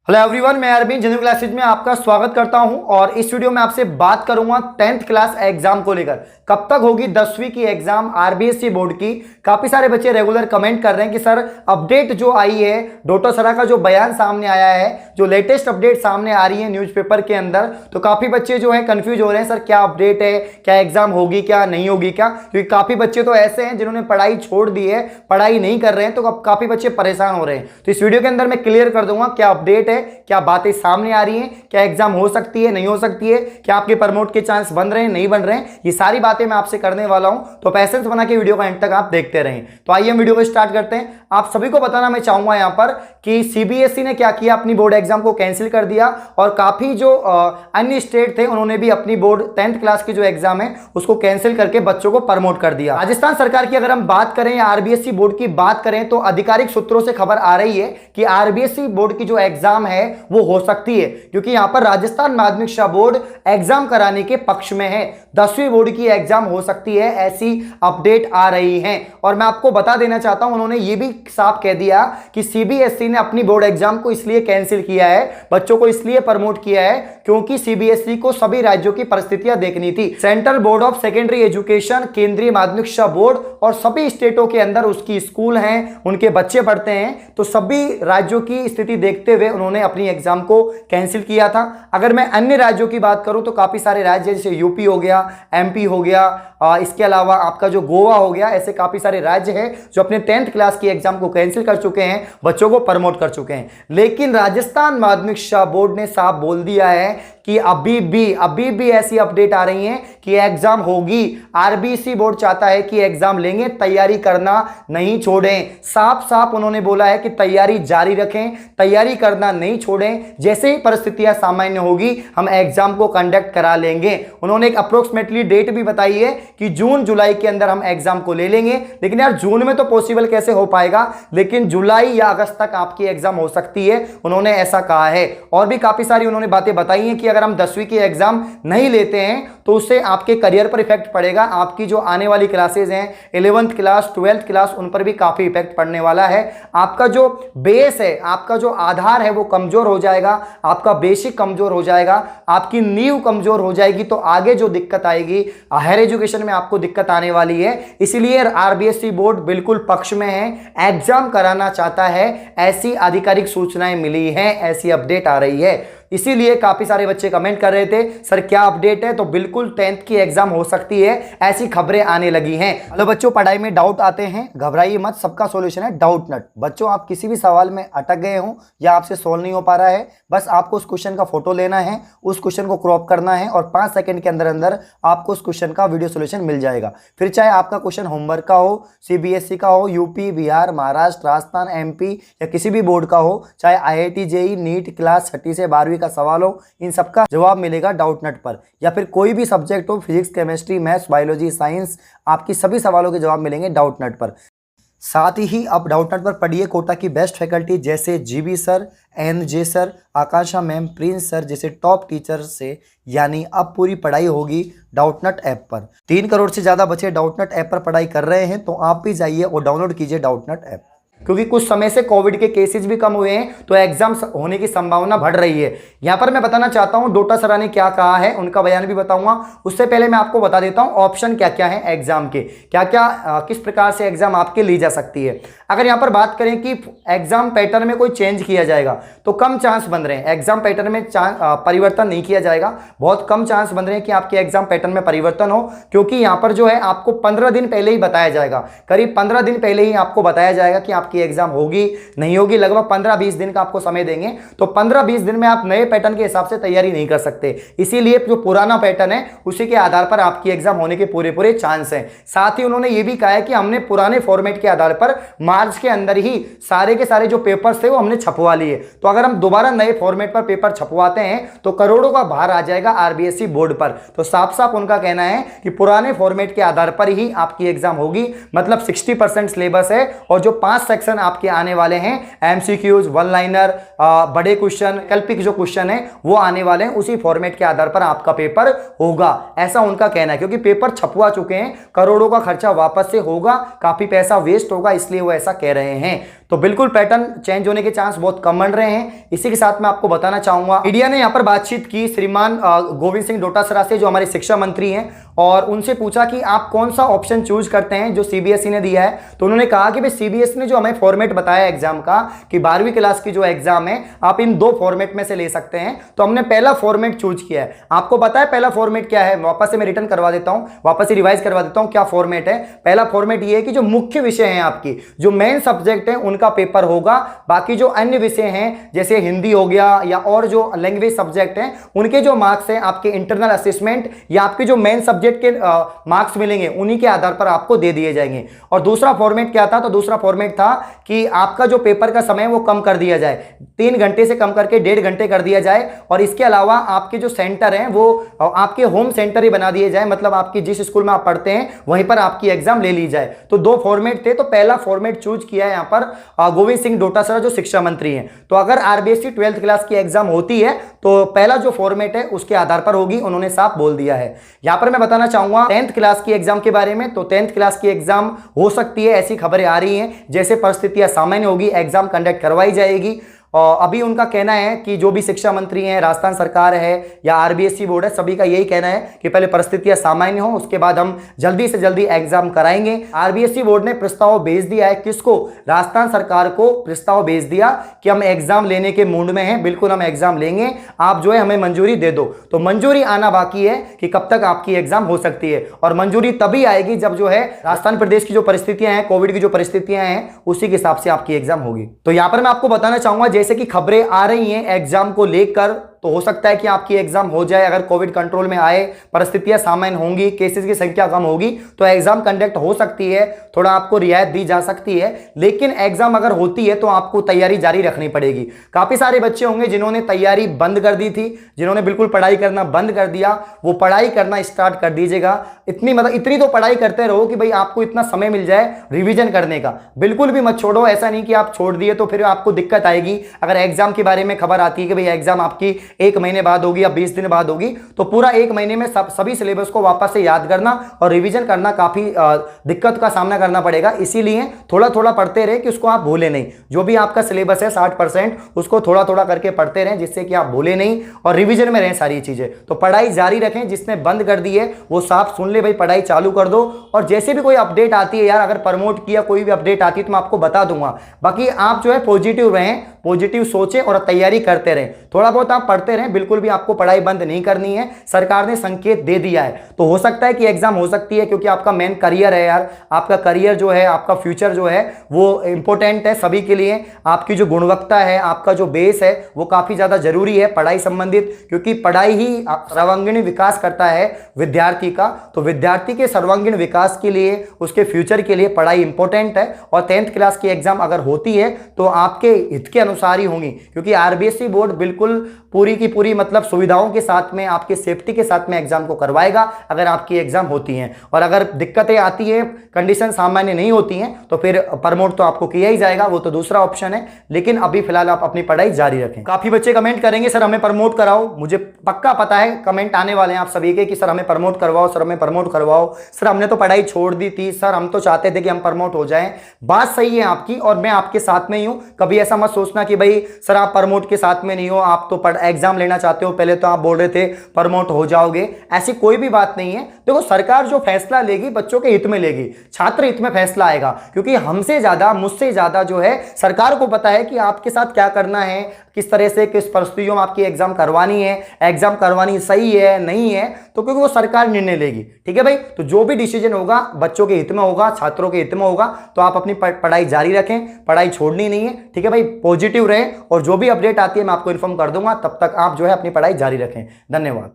Hello everyone, मैं Arvind general classes में आपका स्वागत करता हूं और इस वीडियो में आपसे बात करूंगा 10th क्लास एग्जाम को लेकर। कब तक होगी 10वीं की एग्जाम आरबीएसई बोर्ड की। काफी सारे बच्चे रेगुलर कमेंट कर रहे हैं कि सर अपडेट जो आई है, डॉक्टर सरा का जो बयान सामने आया है, जो लेटेस्ट अपडेट सामने आ रही है न्यूज़पेपर के अंदर, तो काफी बच्चे जो है कंफ्यूज हो रहे हैं, सर क्या अपडेट है, क्या एग्जाम होगी क्या नहीं होगी क्या। क्योंकि काफी बच्चे तो ऐसे हैं जिन्होंने पढ़ाई छोड़ दी है, पढ़ाई नहीं कर रहे हैं, तो काफी बच्चे परेशान हो रहे हैं। तो इस वीडियो के अंदर मैं क्लियर कर दूंगा क्या अपडेट है, क्या बातें सामने आ रही हैं, क्या एग्जाम हो सकती है नहीं हो सकती है, क्या आपके प्रमोट के चांस बन रहे हैं नहीं बन रहे हैं, ये सारी बातें मैं आपसे करने वाला हूं। तो पेशेंस बना के वीडियो का एंड तक आप देखते रहें। तो आइए हम वीडियो को स्टार्ट करते हैं। आप सभी को बताना मैं चाहूंगा यहां पर कि सीबीएसई ने क्या किया, अपनी बोर्ड एग्जाम को कैंसिल कर दिया और काफी जो अन्य स्टेट थे उन्होंने भी अपनी बोर्ड 10th क्लास की जो एग्जाम है उसको कैंसिल करके बच्चों को प्रमोट कर दिया। राजस्थान सरकार की अगर हम बात करें या आरबीएसई बोर्ड की बात करें तो आधिकारिक सूत्रों से खबर आ रही है कि आरबीएसई बोर्ड की जो एग्जाम है वो हो सकती है, क्योंकि यहां पर राजस्थान माध्यमिक शिक्षा बोर्ड एग्जाम कराने के पक्ष में है। 10वीं बोर्ड की एग्जाम हो सकती है, ऐसी अपडेट आ रही है। और मैं आपको बता देना चाहता हूं, उन्होंने ये भी साफ कह दिया कि सीबीएसई ने अपनी बोर्ड एग्जाम को इसलिए कैंसिल किया है, बच्चों को इसलिए प्रमोट किया है क्योंकि सीबीएसई को सभी राज्यों की परिस्थितियां देखनी थी। Central board of secondary education, केंद्रीय माध्यमिक शिक्षा बोर्ड और सभी स्टेटों के अंदर उसकी स्कूल हैं, उनके बच्चे पढ़ते हैं, तो सभी राज्यों की स्थिति देखते हुए उन्होंने अपनी एग्जाम को कैंसिल किया था। अगर मैं अन्य राज्यों की बात करूं तो काफी सारे राज्य जैसे यूपी हो गया, एमपी हो गया, इसके अलावा आपका जो गोवा हो गया, ऐसे काफी सारे राज्य हैं जो अपने 10th क्लास की एग्जाम को कैंसिल कर चुके हैं, बच्चों को प्रमोट कर चुके हैं। लेकिन राजस्थान माध्यमिक शिक्षा बोर्ड ने साफ बोल दिया है कि अभी भी ऐसी अपडेट आ रही है कि एग्जाम होगी। आरबीएसई बोर्ड चाहता है कि एग्जाम लेंगे, तैयारी करना नहीं छोड़ें। साफ साफ उन्होंने बोला है कि तैयारी जारी रखें, तैयारी करना नहीं छोड़ें, जैसे ही परिस्थितियां सामान्य होगी हम एग्जाम को कंडक्ट करा लेंगे। उन्होंने एक अप्रोक्सीमेटली डेट भी बताई है कि जून जुलाई के अंदर हम एग्जाम को ले लेंगे। लेकिन यार जून में तो पॉसिबल कैसे हो पाएगा, लेकिन जुलाई या अगस्त तक आपकी एग्जाम हो सकती है, उन्होंने ऐसा कहा है। और भी काफी सारी उन्होंने बातें बताई हैं कि अगर हम 10वीं की एग्जाम नहीं लेते हैं तो उससे आपके करियर पर इफेक्ट पड़ेगा, आपकी जो आने वाली क्लासेज हैं 11th क्लास 12th क्लास उन पर भी काफी इफेक्ट पड़ने वाला है। आपका जो बेस है, आपका जो आधार है वो कमजोर हो जाएगा, आपका बेसिक कमजोर हो जाएगा, आपकी नींव कमजोर हो जाएगी, तो आगे जो दिक्कत आएगी हायर एजुकेशन में आपको दिक्कत आने वाली है। इसलिए आरबीएसई बोर्ड बिल्कुल पक्ष में है, एग्जाम कराना चाहता है, ऐसी आधिकारिक सूचनाएं मिली हैं, ऐसी अपडेट आ रही है। इसीलिए काफी सारे बच्चे कमेंट कर रहे थे सर क्या अपडेट है, तो बिल्कुल 10th की एग्जाम हो सकती है, ऐसी खबरें आने लगी हैं। हेलो बच्चों, पढ़ाई में डाउट आते हैं, घबराइए मत, सबका सॉल्यूशन है डाउट नट। बच्चों आप किसी भी सवाल में अटक गए हो या आपसे सोल्व नहीं हो पा रहा है, बस आपको उस क्वेश्चन का फोटो लेना है, उस क्वेश्चन को क्रॉप करना है और 5 सेकंड के अंदर अंदर आपको उस क्वेश्चन का वीडियो सॉल्यूशन मिल जाएगा। फिर चाहे आपका क्वेश्चन होमवर्क का हो, सीबीएसई का हो, यूपी, बिहार, महाराष्ट्र, राजस्थान, एमपी या किसी भी बोर्ड का हो, चाहे आईआईटी, जेईई, नीट क्लास 6 से 12वीं का सवाल हो, इन सबका जवाब मिलेगा डाउट नट पर। या फिर कोई भी सब्जेक्ट हो, physics, chemistry, maths, biology, science, आपकी सभी सवालों के जवाब मिलेंगे डाउट नट पर। साथ ही आप डाउट नट पर पढ़िए कोटा की बेस्ट फैकल्टी जैसे जीबी सर, एनजे सर, आकांक्षा मैम, प्रिंस सर जैसे टॉप टीचर से। यानी अब पूरी पढ़ाई होगी डाउट नट ऐप पर। 3 करोड़ से ज़्यादा बच्चे डाउट नट ऐप पर पढ़ाई कर रहे हैं, तो आप भी जाइए और डाउनलोड कीजिए डाउट नट ऐप। क्योंकि कुछ समय से कोविड के केसेस भी कम हुए हैं, तो एग्जाम होने की संभावना बढ़ रही है। यहां पर मैं बताना चाहता हूं डॉक्टर सरा ने क्या कहा है, उनका बयान भी बताऊंगा। उससे पहले मैं आपको बता देता हूं ऑप्शन क्या क्या है एग्जाम के, क्या क्या किस प्रकार से एग्जाम आपके ली जा सकती है। अगर यहां पर बात करें कि एग्जाम पैटर्न में कोई चेंज किया जाएगा तो कम चांस बन रहे हैं, एग्जाम पैटर्न में परिवर्तन नहीं किया जाएगा, बहुत कम चांस बन रहे हैं कि आपके एग्जाम पैटर्न में परिवर्तन हो। क्योंकि यहां पर जो है आपको 15 दिन पहले ही बताया जाएगा, करीब 15 दिन पहले ही आपको बताया जाएगा कि की एग्जाम होगी नहीं होगी। लगभग 15-20 दिन का आपको समय देंगे, तो 15-20 दिन में आप नए पैटर्न के हिसाब से तैयारी नहीं कर सकते। इसीलिए जो पुराना पैटर्न है उसी के आधार पर आपकी एग्जाम होने के पूरे चांस हैं। साथ ही उन्होंने ये भी कहा है कि हमने पुराने फॉर्मेट के आधार पर मार्च के अंदर ही सारे के सारे जो पेपर्स थे वो हमने छपवा लिए। तो अगर हम दोबारा नए फॉर्मेट पर पेपर छपवाते हैं तो करोड़ों का भार आ जाएगा आरबीएसई बोर्ड पर। तो साफ साफ उनका कहना है कि पुराने फॉर्मेट के आधार पर ही आपकी एग्जाम होगी, मतलब 60% सिलेबस है और जो 5 सेक्शन आपके आने वाले हैं, एमसीक्यूज, वन लाइनर, बड़े क्वेश्चन, वैकल्पिक जो क्वेश्चन है वो आने वाले हैं, उसी फॉर्मेट के आधार पर आपका पेपर होगा, ऐसा उनका कहना है। क्योंकि पेपर छपवा चुके हैं, करोड़ों का खर्चा वापस से होगा, काफी पैसा वेस्ट होगा, इसलिए वो ऐसा कह रहे हैं। तो बिल्कुल पैटर्न चेंज होने के चांस बहुत कम बन रहे हैं। इसी के साथ मैं आपको बताना चाहूंगा, मीडिया ने यहाँ पर बातचीत की श्रीमान गोविंद सिंह डोटासरा से, जो हमारे शिक्षा मंत्री हैं, और उनसे पूछा कि आप कौन सा ऑप्शन चूज करते हैं जो सीबीएसई ने दिया है। तो उन्होंने कहा कि भाई सीबीएसई ने जो हमें फॉर्मेट बताया एग्जाम का कि 12वीं क्लास की जो एग्जाम है आप इन 2 फॉर्मेट में से ले सकते हैं, तो हमने पहला फॉर्मेट चूज किया है। आपको पता है पहला फॉर्मेट क्या है? वापस से मैं रिटर्न करवा देता हूं, वापस से रिवाइज करवा देता हूं क्या फॉर्मेट है। पहला फॉर्मेट ये है कि जो मुख्य विषय हैं आपकी, जो मेन सब्जेक्ट है उनका पेपर होगा, बाकी जो अन्य विषय हैं जैसे हिंदी हो गया या और जो लैंग्वेज सब्जेक्ट हैं उनके जो मार्क्स हैं आपके इंटरनल असेसमेंट या आपके जो मेन सब्जेक्ट के मार्क्स मिलेंगे उन्हीं के आधार पर आपको दे दिए जाएंगे। और दूसरा फॉर्मेट क्या था? तो दूसरा फॉर्मेट था कि आपका जो पेपर का समय वो कम कर दिया जाए, 3 घंटे से कम करके 1.5 घंटे कर दिया जाए, और इसके अलावा आपके जो सेंटर हैं वो आपके होम सेंटर ही बना दिए जाए, मतलब आपकी जिस स्कूल में आप पढ़ते हैं वहीं पर आपकी एग्जाम ले ली जाए। तो 2 फॉर्मेट थे, तो पहला फॉर्मेट चूज किया है यहां पर गोविंद सिंह डोटासरा जो शिक्षा मंत्री हैं। तो अगर आरबीएसई 12th क्लास की एग्जाम होती है तो पहला जो फॉर्मेट है उसके आधार पर होगी, उन्होंने साफ बोल दिया है। यहां पर मैं बताना चाहूंगा 10th क्लास की एग्जाम के बारे में। तो 10th क्लास की एग्जाम हो सकती है, ऐसी खबरें आ रही हैं, जैसे परिस्थितियां सामान्य होगी एग्जाम कंडक्ट करवाई जाएगी। और अभी उनका कहना है कि जो भी शिक्षा मंत्री हैं, राजस्थान सरकार है या आरबीएसई बोर्ड है, सभी का यही कहना है कि पहले परिस्थितियां सामान्य हो, उसके बाद हम जल्दी से जल्दी एग्जाम कराएंगे। आरबीएसई बोर्ड ने प्रस्ताव भेज दिया है, किसको? राजस्थान सरकार को प्रस्ताव भेज दिया कि हम एग्जाम लेने के मूड में हैं, बिल्कुल हम एग्जाम लेंगे, आप जो है हमें मंजूरी दे दो। तो मंजूरी आना बाकी है कि कब तक आपकी एग्जाम हो सकती है, और मंजूरी तभी आएगी जब जो है राजस्थान प्रदेश की जो परिस्थितियां हैं, कोविड की जो परिस्थितियां हैं, उसी के हिसाब से आपकी एग्जाम होगी। तो यहां पर मैं आपको बताना चाहूंगा, जैसे कि खबरें आ रही हैं एग्जाम को लेकर, तो हो सकता है कि आपकी एग्जाम हो जाए। अगर कोविड कंट्रोल में आए, परिस्थितियां सामान्य होंगी, केसेस की संख्या कम होगी, तो एग्जाम कंडक्ट हो सकती है, थोड़ा आपको रियायत दी जा सकती है। लेकिन एग्जाम अगर होती है तो आपको तैयारी जारी रखनी पड़ेगी। काफी सारे बच्चे होंगे जिन्होंने तैयारी बंद कर दी थी, जिन्होंने बिल्कुल पढ़ाई करना बंद कर दिया, वो पढ़ाई करना स्टार्ट कर दीजिएगा। इतनी तो पढ़ाई करते रहो कि भाई आपको इतना समय मिल जाए रिविजन करने का। बिल्कुल भी मत छोड़ो, ऐसा नहीं कि आप छोड़ दिए तो फिर आपको दिक्कत आएगी। अगर एग्जाम के बारे में खबर आती है कि भाई एग्जाम आपकी 1 महीने बाद होगी या 20 दिन बाद होगी, तो पूरा 1 महीने में सभी सिलेबस को वापस से याद करना और रिवीजन करना काफी दिक्कत का सामना करना पड़ेगा। इसीलिए थोड़ा थोड़ा पढ़ते रहे कि उसको आप भूले नहीं। जो भी आपका सिलेबस है 60% उसको थोड़ा थोड़ा करके पढ़ते रहें, जिससे कि आप भूले नहीं और रिवीजन में रहें सारी चीजें। तो पढ़ाई जारी रखें, जिसने बंद कर दी है वो साफ सुन ले, भाई पढ़ाई चालू कर दो। और जैसे भी कोई अपडेट आती है यार, अगर प्रमोट किया कोई भी अपडेट आती है तो मैं आपको बता दूंगा। बाकी आप जो है पॉजिटिव रहें, पॉजिटिव सोचें और तैयारी करते रहें। थोड़ा बहुत आप पढ़ते रहें, बिल्कुल भी आपको पढ़ाई बंद नहीं करनी है। सरकार ने संकेत दे दिया है, तो हो सकता है कि एग्जाम हो सकती है, क्योंकि आपका मेन करियर है यार। आपका करियर जो है, आपका फ्यूचर जो है वो इंपॉर्टेंट है सभी के लिए। आपकी जो गुणवत्ता है, आपका जो बेस है वो काफी ज्यादा जरूरी है पढ़ाई संबंधित, क्योंकि पढ़ाई ही सर्वांगीण विकास करता है विद्यार्थी का। तो विद्यार्थी के सर्वांगीण विकास के लिए, उसके फ्यूचर के लिए पढ़ाई इंपॉर्टेंट है। और 10th क्लास की एग्जाम अगर होती है तो आपके हित के अनुसार ही होंगी, क्योंकि आरबीएसई बोर्ड बिल्कुल पूरी की पूरी मतलब सुविधाओं के साथ में, आपके सेफ्टी के साथ में एग्जाम को करवाएगा अगर आपकी एग्जाम होती है। और अगर दिक्कतें आती है, कंडीशन सामान्य नहीं होती हैं, तो फिर प्रमोट तो आपको किया ही जाएगा, वो तो दूसरा ऑप्शन है। लेकिन अभी फिलहाल आप अपनी पढ़ाई जारी रखें। काफी बच्चे कमेंट करेंगे सर हमें प्रमोट कराओ। मुझे पक्का पता है कमेंट आने वाले हैं आप सभी के कि सर हमें प्रमोट करवाओ, सर हमें प्रमोट करवाओ, सर हमने तो पढ़ाई छोड़ दी थी, सर हम तो चाहते थे कि हम प्रमोट हो जाएं। बात सही है आपकी, और मैं आपके साथ में ही हूं। कभी ऐसा मत सोचना कि भाई सर आप प्रमोट के साथ में नहीं हो, आप तो एग्जाम लेना चाहते हो, पहले तो आप बोल रहे थे प्रमोट हो जाओगे। ऐसी कोई भी बात नहीं है। देखो सरकार जो फैसला लेगी बच्चों के हित में लेगी, छात्र हित में फैसला आएगा, क्योंकि हमसे ज्यादा, मुझसे ज्यादा जो है सरकार को पता है कि आपके साथ क्या करना है, किस तरह से, किस परिस्थितियों में आपकी एग्जाम करवानी है, एग्जाम करवानी सही है नहीं है, तो क्योंकि वो सरकार निर्णय लेगी। ठीक है भाई, तो जो भी डिसीजन होगा बच्चों के हित में होगा, छात्रों के हित में होगा। तो आप अपनी पढ़ाई जारी रखें, पढ़ाई छोड़नी नहीं है। ठीक है भाई, पॉजिटिव रहें, और जो भी अपडेट आती है मैं आपको इन्फॉर्म कर दूंगा। तब तक आप जो है अपनी पढ़ाई जारी रखें। धन्यवाद।